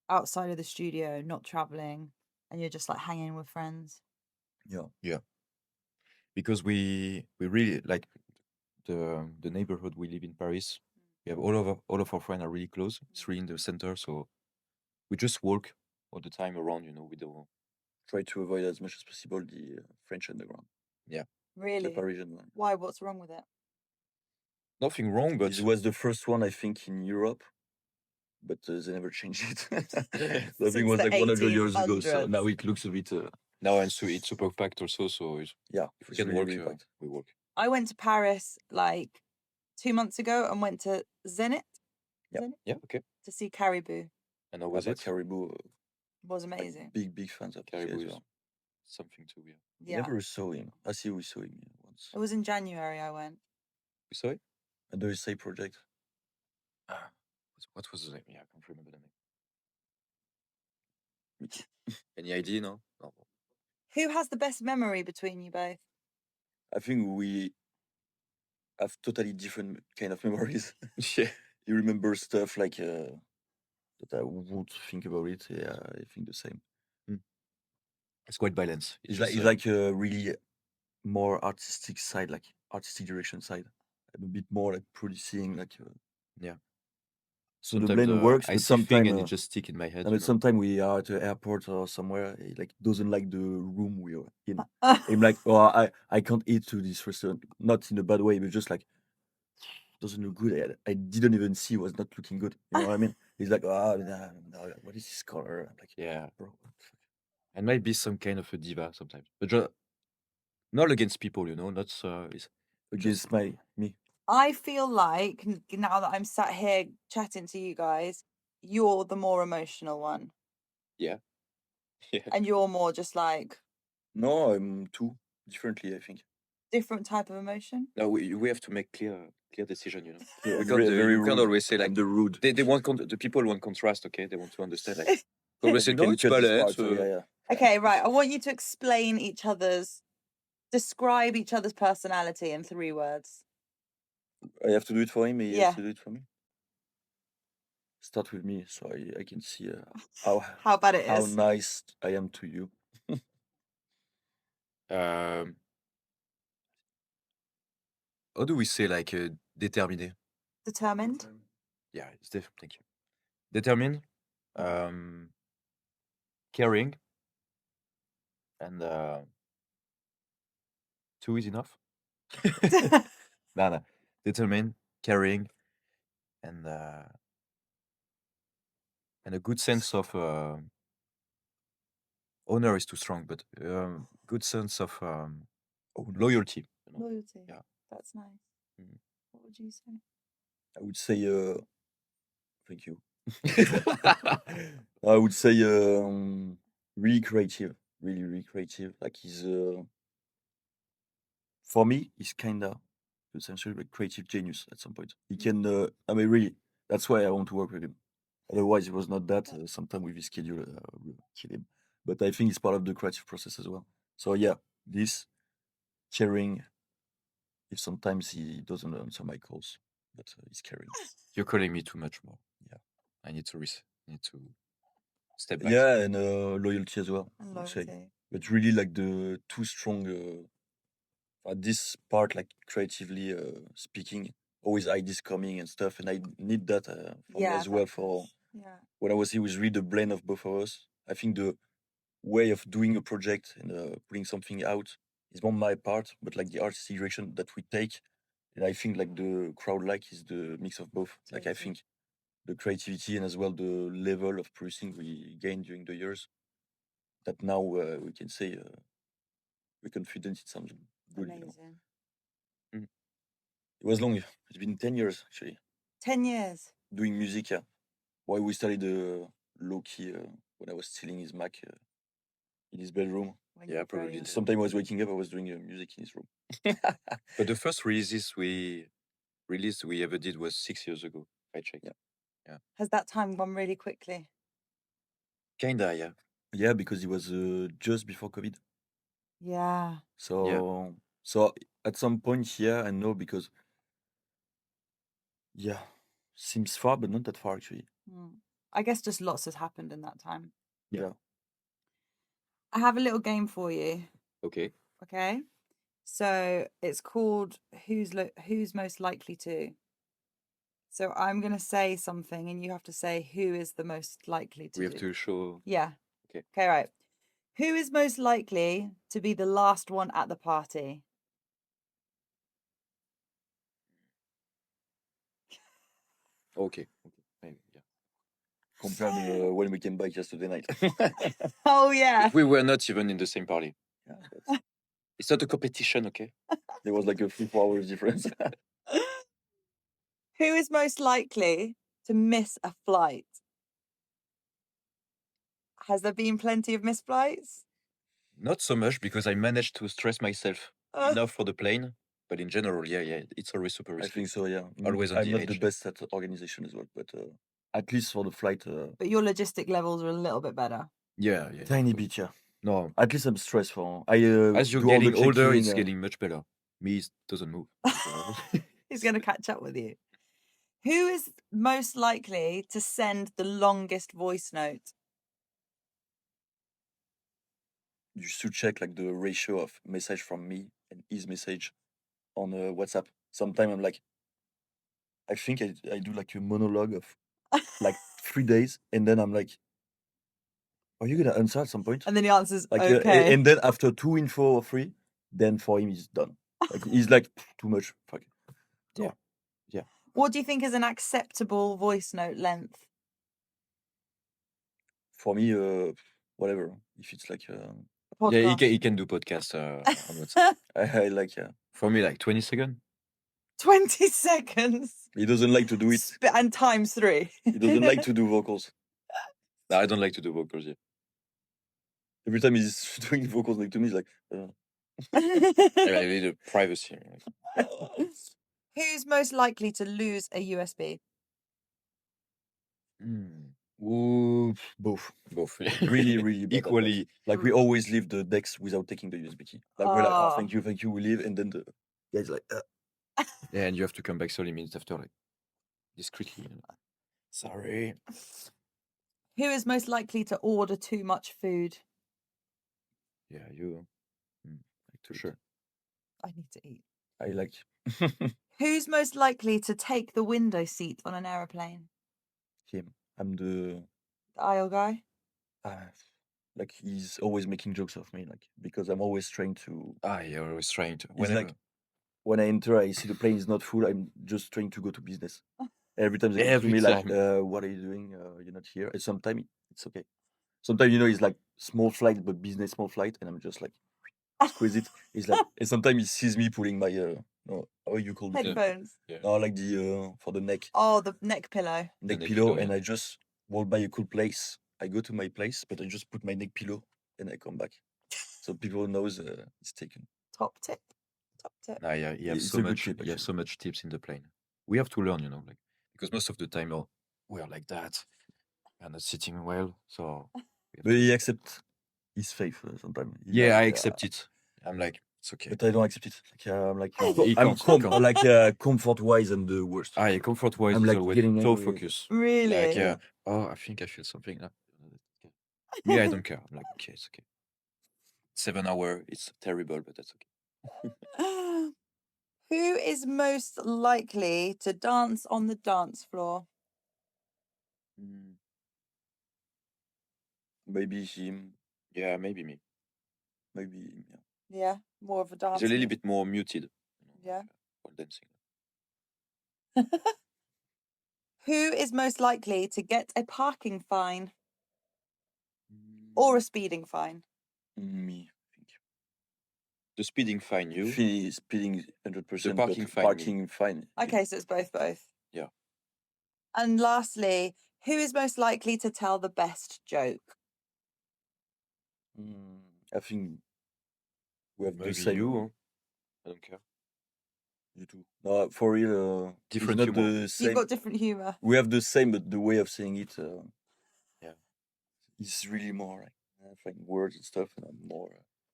Speaker 1: outside of the studio, not traveling, and you're just like hanging with friends?
Speaker 3: yeah.
Speaker 2: Because we really like the neighborhood we live in Paris. We have all of our friends are really close. It's really in the center, so we just walk all the time around. You know, we don't
Speaker 3: Try to avoid as much as possible the French underground.
Speaker 2: Yeah.
Speaker 1: Really?
Speaker 3: The Parisian one.
Speaker 1: Why? What's wrong with it?
Speaker 2: Nothing wrong, but
Speaker 3: This was the first one I think in Europe, but they never changed it. The thing was like 100 years ago, so now it looks a bit.
Speaker 2: Now and so it's super packed also. So
Speaker 3: yeah,
Speaker 2: if we can
Speaker 3: really,
Speaker 2: walk,
Speaker 3: packed.
Speaker 2: we walk.
Speaker 1: I went to Paris like 2 months ago and went to Zenith.
Speaker 3: Yeah.
Speaker 1: Zenith?
Speaker 2: Yeah, okay.
Speaker 1: To see Caribou.
Speaker 2: And how was it?
Speaker 3: Caribou
Speaker 1: was amazing.
Speaker 3: Like, big fans of
Speaker 2: Caribou
Speaker 3: as
Speaker 2: is
Speaker 3: well.
Speaker 2: something too weird.
Speaker 1: Yeah.
Speaker 3: Never saw him. I see we saw him once.
Speaker 1: It was in January I went.
Speaker 2: We saw it?
Speaker 3: And the Essay Project.
Speaker 2: What was the name? Yeah, I can't remember the name. Any idea? No.
Speaker 1: Who has the best memory between you both?
Speaker 3: I think we have totally different kind of memories.
Speaker 2: Yeah.
Speaker 3: You remember stuff like that I won't think about it. Yeah, I think the same.
Speaker 2: It's quite balanced.
Speaker 3: It's like a really more artistic side, like artistic direction side. I'm a bit more like producing, like
Speaker 2: yeah.
Speaker 3: So the blend works,
Speaker 2: I
Speaker 3: but
Speaker 2: see
Speaker 3: sometimes
Speaker 2: and it just stick in my head.
Speaker 3: And sometimes we are at the airport or somewhere, he like doesn't like the room we are in. I'm like, oh, I can't eat to this restaurant, not in a bad way, but just like doesn't look good. I didn't even see was not looking good. You know what I mean? He's like, oh, no, what is this color? I'm like,
Speaker 2: yeah,
Speaker 3: bro.
Speaker 2: I might be some kind of a diva sometimes, but not against people, you know, not
Speaker 3: against me.
Speaker 1: I feel like now that I'm sat here chatting to you guys, you're the more emotional one.
Speaker 2: Yeah. Yeah.
Speaker 1: And you're more just like.
Speaker 3: No, I'm too differently, I think.
Speaker 1: Different type of emotion?
Speaker 2: No, we have to make clear decision, you know.
Speaker 3: Yeah,
Speaker 2: you can't always say like
Speaker 3: I'm the rude.
Speaker 2: They want the people want contrast, okay? They want to understand like always say,
Speaker 3: no,
Speaker 2: it's balance.
Speaker 1: Okay, right. I want you to explain describe each other's personality in 3 words.
Speaker 3: I have to do it for him. He
Speaker 1: Yeah.
Speaker 3: has to do it for me. Start with me, so I can see
Speaker 1: how bad it is.
Speaker 3: How nice I am to you.
Speaker 2: How do we say like déterminé?
Speaker 1: Determined?
Speaker 2: Yeah, it's different. Thank you. Determined, caring, and 2 is enough. No. Determined, caring, and a good sense of honor is too strong, but good sense of loyalty. You know?
Speaker 1: Loyalty.
Speaker 2: Yeah,
Speaker 1: that's nice.
Speaker 2: Mm.
Speaker 1: What would you say?
Speaker 3: I would say thank you. I would say really creative, really creative. Like he's for me, he's kinda essentially a creative genius at some point. He can. I mean, really, that's why I want to work with him. Otherwise, it was not that. Sometimes with his schedule, will kill him. But I think it's part of the creative process as well. So yeah, this caring. If sometimes he doesn't answer my calls, but he's caring.
Speaker 2: You're calling me too much more.
Speaker 3: Yeah,
Speaker 2: I need to step back.
Speaker 3: Yeah, and loyalty as well.
Speaker 1: And loyalty.
Speaker 3: But really, like the too strong this part, like creatively speaking, always ideas coming and stuff, and I need that for me as well. For when I was here, was really the blend of both of us. I think the way of doing a project and putting something out is more my part, but like the artistic direction that we take, and I think like the crowd like is the mix of both. Like I think the creativity and as well the level of producing we gained during the years, that now we can say we're confident it sounds good.
Speaker 1: Amazing.
Speaker 3: It was long. It's been 10 years actually
Speaker 1: 10 years.
Speaker 3: doing music. Yeah, why we started low key when I was stealing his Mac in his bedroom.
Speaker 2: Yeah, probably. did.
Speaker 3: Sometimes I was waking up, I was doing music in his room.
Speaker 2: But the first release we ever did was 6 years ago. I checked.
Speaker 3: Yeah.
Speaker 1: Has that time gone really quickly?
Speaker 2: Kinda, yeah.
Speaker 3: Yeah, because it was just before COVID.
Speaker 1: Yeah.
Speaker 3: So at some point, yeah, I know, because seems far, but not that far actually.
Speaker 1: I guess just lots has happened in that time.
Speaker 3: Yeah.
Speaker 1: I have a little game for you.
Speaker 2: Okay.
Speaker 1: Okay. So it's called Who's Most Likely To. So I'm going to say something and you have to say who is the most likely to
Speaker 2: We have to show.
Speaker 1: Yeah.
Speaker 2: Okay.
Speaker 1: Okay, right. Who is most likely to be the last one at the party?
Speaker 2: Okay. Maybe, yeah.
Speaker 3: Compared to when we came back yesterday night.
Speaker 1: Oh, yeah.
Speaker 2: We were not even in the same party.
Speaker 3: Yeah,
Speaker 2: it's not a competition, okay?
Speaker 3: There was like a 3-4 hours difference.
Speaker 1: Who is most likely to miss a flight? Has there been plenty of missed flights?
Speaker 2: Not so much, because I managed to stress myself enough for the plane. But in general, yeah, it's always super risky.
Speaker 3: I think so, yeah.
Speaker 2: Always on
Speaker 3: I'm
Speaker 2: the
Speaker 3: not
Speaker 2: edge.
Speaker 3: the best at organization as well, but at least for the flight.
Speaker 1: But your logistic levels are a little bit better.
Speaker 2: Yeah.
Speaker 3: Tiny bit, yeah.
Speaker 2: No.
Speaker 3: At least I'm stressful.
Speaker 2: As you're
Speaker 3: do all the
Speaker 2: getting older, it's
Speaker 3: checking,
Speaker 2: getting much better. Me, it doesn't move.
Speaker 1: He's going to catch up with you. Who is most likely to send the longest voice note?
Speaker 3: You should check like the ratio of message from me and his message on WhatsApp. Sometimes I'm like, I think I do like a monologue of like 3 days, and then I'm like, are you gonna answer at some point?
Speaker 1: And then he answers,
Speaker 3: like,
Speaker 1: okay.
Speaker 3: and then after 2 info or 3, then for him it's done. Like he's like, too much. Fuck.
Speaker 2: Yeah.
Speaker 1: What do you think is an acceptable voice note length?
Speaker 3: For me, whatever. If it's like
Speaker 2: yeah, he can do podcasts on WhatsApp.
Speaker 3: I like, yeah.
Speaker 2: For me, like 20 seconds.
Speaker 1: 20 seconds.
Speaker 3: He doesn't like to do it.
Speaker 1: And times 3.
Speaker 3: He doesn't like to do vocals.
Speaker 2: No, I don't like to do vocals yet.
Speaker 3: Every time he's doing vocals like to me, he's like,
Speaker 2: I need a privacy.
Speaker 1: Who's most likely to lose a USB?
Speaker 3: Ooh, both. Really, really bad at
Speaker 2: Equally.
Speaker 3: that. Like we always leave the decks without taking the USB key. Like we're like, oh, thank you, we leave, and then the guy's like,
Speaker 2: Yeah, and you have to come back 30 minutes after, like, discreetly.
Speaker 3: sorry.
Speaker 1: Who is most likely to order too much food?
Speaker 2: Yeah, you.
Speaker 3: To
Speaker 2: Sure.
Speaker 1: I need to eat.
Speaker 3: I like.
Speaker 1: Who's most likely to take the window seat on an aeroplane?
Speaker 3: Him. I'm the
Speaker 1: aisle guy.
Speaker 3: Like he's always making jokes of me, like because I'm always trying to.
Speaker 2: You're always trying to.
Speaker 3: Like when I enter, I see the plane is not full. I'm just trying to go to business. Every time they come to me like, "What are you doing? You're not here." And sometimes it's okay. Sometimes it's like small flight, but business small flight, and I'm just like squeeze it. It's like, and sometimes he sees me pulling my how you call it?
Speaker 1: Headphones.
Speaker 3: No, like the for the neck.
Speaker 1: Oh, the neck pillow.
Speaker 3: Neck pillow, and I just walk by a cool place. I go to my place, but I just put my neck pillow and I come back, so people knows it's taken.
Speaker 1: Top tip.
Speaker 2: Nah, yeah, you have so much. You have so much tips in the plane. We have to learn, like, because most of the time, we're like that, and not sitting well. So,
Speaker 3: but he accepts his faith sometimes.
Speaker 2: Yeah, I accept it. I'm like, it's okay.
Speaker 3: But I don't accept it. Like, I'm like, comfort wise, I'm the worst.
Speaker 2: Yeah, comfort wise,
Speaker 3: I'm like
Speaker 2: getting so focused.
Speaker 1: Really?
Speaker 2: Like, I think I feel something. Me, I don't care. I'm like, okay, it's okay. 7 hours, it's terrible, but that's okay.
Speaker 1: Who is most likely to dance on the dance floor?
Speaker 3: Maybe him.
Speaker 2: Yeah, maybe me.
Speaker 3: Maybe him. Yeah.
Speaker 1: Yeah, more of a dance.
Speaker 2: He's a little bit more muted.
Speaker 1: Yeah.
Speaker 2: While dancing.
Speaker 1: Who is most likely to get a parking fine or a speeding fine?
Speaker 3: Me, I think.
Speaker 2: The speeding fine, you.
Speaker 3: Speeding 100%.
Speaker 2: The parking
Speaker 3: but
Speaker 2: fine,
Speaker 3: parking fine.
Speaker 1: Okay, so it's both.
Speaker 2: Yeah.
Speaker 1: And lastly, who is most likely to tell the best joke?
Speaker 3: I think we have the
Speaker 2: Maybe
Speaker 3: same.
Speaker 2: you. Huh? I don't care.
Speaker 3: You too. No, for real.
Speaker 2: Different
Speaker 3: it's not
Speaker 2: humor.
Speaker 3: the same.
Speaker 1: You've got different humour.
Speaker 3: We have the same, but the way of saying it.
Speaker 2: Yeah.
Speaker 3: It's really more like words and stuff, and I'm more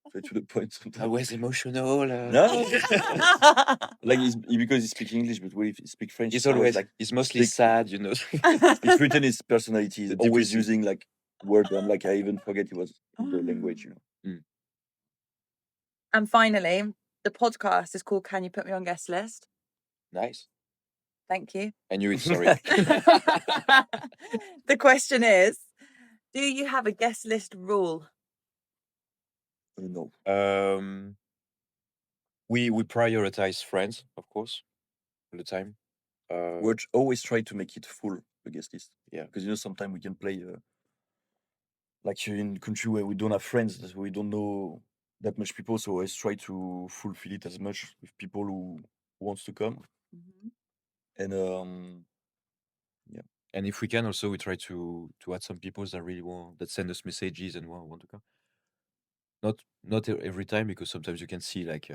Speaker 3: straight to the point sometimes.
Speaker 2: I was emotional.
Speaker 3: No, like because he speaks English, but when he speaks French,
Speaker 2: He's always like he's mostly sad, you know.
Speaker 3: It's written his personality. He's
Speaker 2: The
Speaker 3: always
Speaker 2: depressive.
Speaker 3: using like words. I'm like I even forget he was in the language, you know.
Speaker 1: And finally, the podcast is called Can You Put Me on Guest List?
Speaker 2: Nice.
Speaker 1: Thank you.
Speaker 2: I knew it, sorry.
Speaker 1: The question is, do you have a guest list rule?
Speaker 3: No.
Speaker 2: We prioritize friends, of course, all the time.
Speaker 3: We always try to make it full, the guest list.
Speaker 2: Yeah.
Speaker 3: Because you know sometimes we can play like in country where we don't have friends, so we don't know that much people. So always try to fulfill it as much with people who wants to come. And yeah.
Speaker 2: And if we can, also we try to add some people that really that send us messages and want to come. Not every time, because sometimes you can see like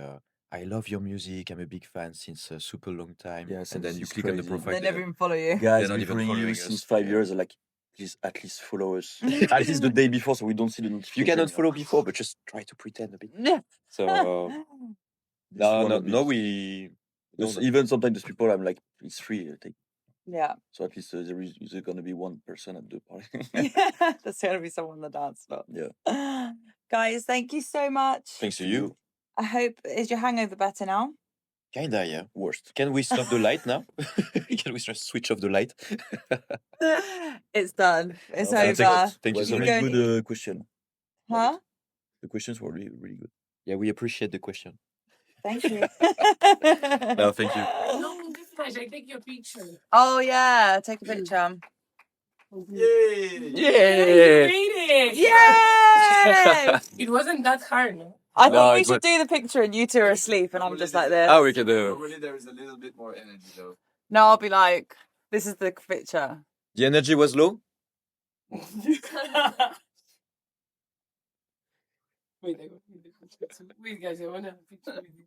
Speaker 2: I love your music, I'm a big fan since a super long time.
Speaker 3: Yes,
Speaker 2: and then you
Speaker 3: it's
Speaker 2: click on the
Speaker 3: crazy.
Speaker 2: profile.
Speaker 1: They never even follow you.
Speaker 3: Guys,
Speaker 2: They're not
Speaker 3: we're
Speaker 2: even
Speaker 3: following you
Speaker 2: following
Speaker 3: since
Speaker 2: us.
Speaker 3: 5
Speaker 2: Yeah.
Speaker 3: years. Like, please at least follow us. At least the day before, so we don't see the notification.
Speaker 2: You cannot follow before, but just try to pretend a bit. So no, we don't.
Speaker 3: Even sometimes those people, I'm like, it's free. Take.
Speaker 1: Yeah.
Speaker 3: So at least there is going to be one person at the party.
Speaker 1: There's going to be someone on the dance floor.
Speaker 3: Yeah.
Speaker 1: Guys, thank you so much.
Speaker 2: Thanks to you.
Speaker 1: I hope, is your hangover better now?
Speaker 2: Kinda, yeah.
Speaker 3: Worst.
Speaker 2: Can we stop the light now? Can we just switch off the light?
Speaker 1: It's done. It's
Speaker 3: No,
Speaker 1: over.
Speaker 2: Thank you
Speaker 3: was
Speaker 2: so
Speaker 3: a
Speaker 2: much.
Speaker 3: really good question.
Speaker 1: Huh?
Speaker 3: The questions were really, really good.
Speaker 2: Yeah, we appreciate the question.
Speaker 1: Thank you.
Speaker 2: No, thank you.
Speaker 4: No, I take your picture.
Speaker 1: Oh, yeah. Take a picture.
Speaker 4: Yay!
Speaker 2: Yeah.
Speaker 4: You made it!
Speaker 1: Yay!
Speaker 4: It wasn't that hard, no?
Speaker 1: I
Speaker 2: No,
Speaker 1: think we
Speaker 2: it
Speaker 1: should do the picture and you two are asleep and I'm just like this.
Speaker 2: Oh, we can do.
Speaker 5: Normally there is a little bit more energy though.
Speaker 1: No, I'll be like, this is the picture.
Speaker 2: The energy was low?
Speaker 4: Wait, guys, I want to have a picture with you.